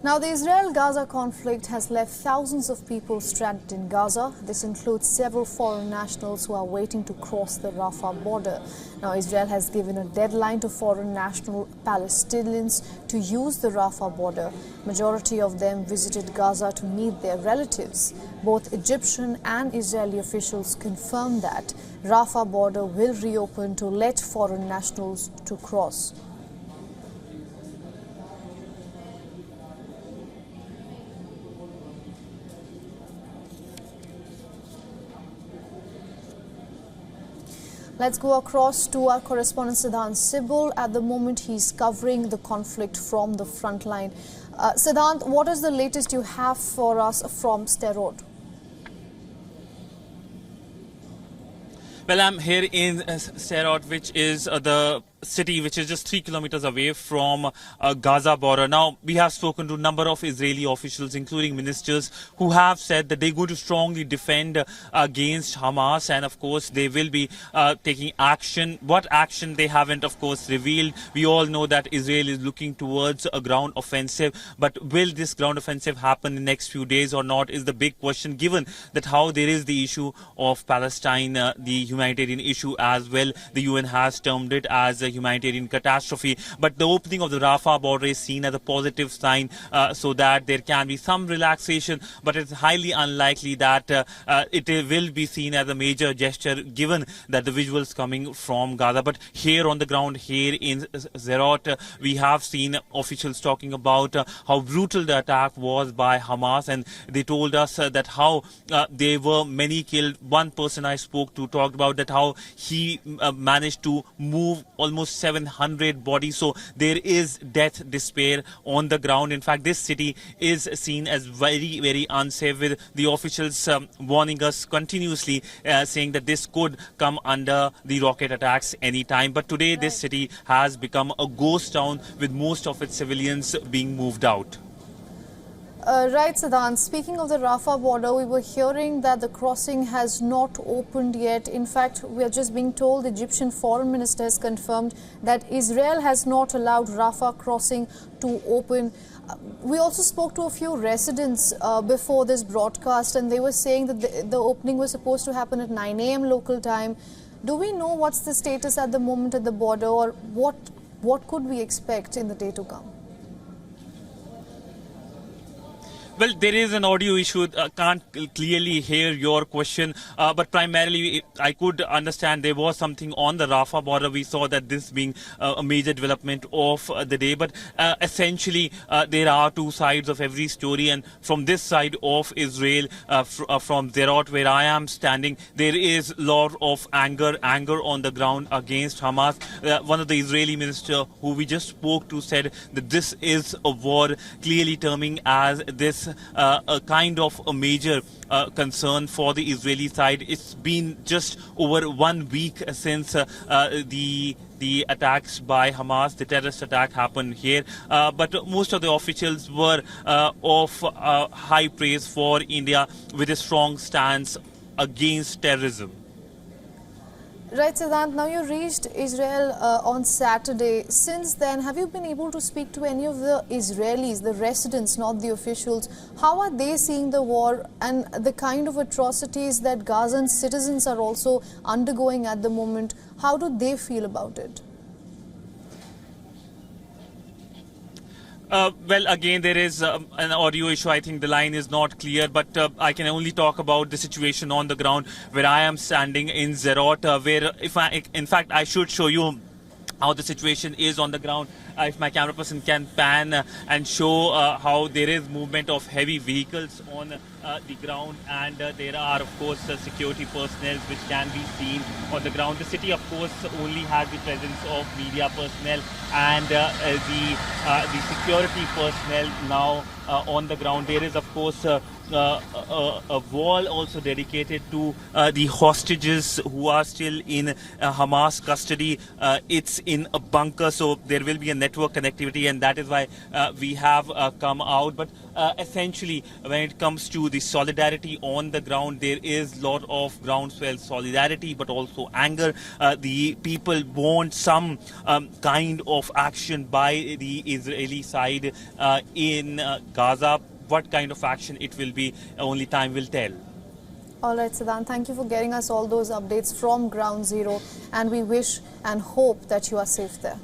Now, the Israel-Gaza conflict has left thousands of people stranded in Gaza. This includes several foreign nationals who are waiting to cross the Rafah border. Now, Israel has given a deadline to foreign national Palestinians to use the Rafah border. Majority of them visited Gaza to meet their relatives. Both Egyptian and Israeli officials confirmed that Rafah border will reopen to let foreign nationals to cross. Let's go across to our correspondent Siddhant Sibul. At the moment, he's covering the conflict from the front line. Siddhant, what is the latest you have for us from Sderot? Well, I'm here in Sderot, which is the city which is just 3 kilometers away from Gaza border. Now, we have spoken to a number of Israeli officials, including ministers, who have said that they're going to strongly defend against Hamas, and of course they will be taking action. What action they haven't, of course, revealed. We all know that Israel is looking towards a ground offensive, but will this ground offensive happen in the next few days or not is the big question, given that how there is the issue of Palestine, the humanitarian issue as well. The UN has termed it as a humanitarian catastrophe, but the opening of the Rafah border is seen as a positive sign, so that there can be some relaxation, but it's highly unlikely that it will be seen as a major gesture, given that the visuals coming from Gaza. But here on the ground, here in Sderot, we have seen officials talking about how brutal the attack was by Hamas, and they told us that how there were many killed. One person I spoke to talked about that how he managed to move almost 700 bodies. So there is death, despair on the ground. In fact, this city is seen as very, very unsafe, with the officials warning us continuously, saying that this could come under the rocket attacks anytime. But today, this city has become a ghost town, with most of its civilians being moved out. Right, Siddhant. Speaking of the Rafah border, we were hearing that the crossing has not opened yet. In fact, we are just being told the Egyptian foreign minister has confirmed that Israel has not allowed Rafah crossing to open. We also spoke to a few residents before this broadcast, and they were saying that the opening was supposed to happen at 9 a.m. local time. Do we know what's the status at the moment at the border, or what could we expect in the day to come? Well, there is an audio issue. Can't clearly hear your question, but primarily I could understand there was something on the Rafah border. We saw that this being a major development of the day, but essentially there are two sides of every story, and from this side of Israel, from Sderot, where I am standing, there is a lot of anger on the ground against Hamas. One of the Israeli minister who we just spoke to said that this is a war, clearly terming as this a kind of a major concern for the Israeli side. It's been just over 1 week since the attacks by Hamas, the terrorist attack happened here. But most of the officials were of high praise for India, with a strong stance against terrorism. Right, Siddhant. Now, you reached Israel on Saturday. Since then, have you been able to speak to any of the Israelis, the residents, not the officials? How are they seeing the war and the kind of atrocities that Gazan citizens are also undergoing at the moment? How do they feel about it? Well, again, there is an audio issue. I think the line is not clear, but I can only talk about the situation on the ground where I am standing in Sderot, where in fact, I should show you how the situation is on the ground. If my camera person can pan and show how there is movement of heavy vehicles on the ground, and there are, of course, security personnel which can be seen on the ground. The city, of course, only has the presence of media personnel, and the security personnel now on the ground. There is, of course, a wall also dedicated to the hostages who are still in Hamas custody. It's in a bunker, so there will be a network connectivity, and that is why we have come out. But essentially, when it comes to the solidarity on the ground, there is a lot of groundswell solidarity, but also anger. The people want some kind of action by the Israeli side in Gaza. What kind of action it will be, only time will tell. All right, Siddhant, thank you for getting us all those updates from Ground Zero, and we wish and hope that you are safe there.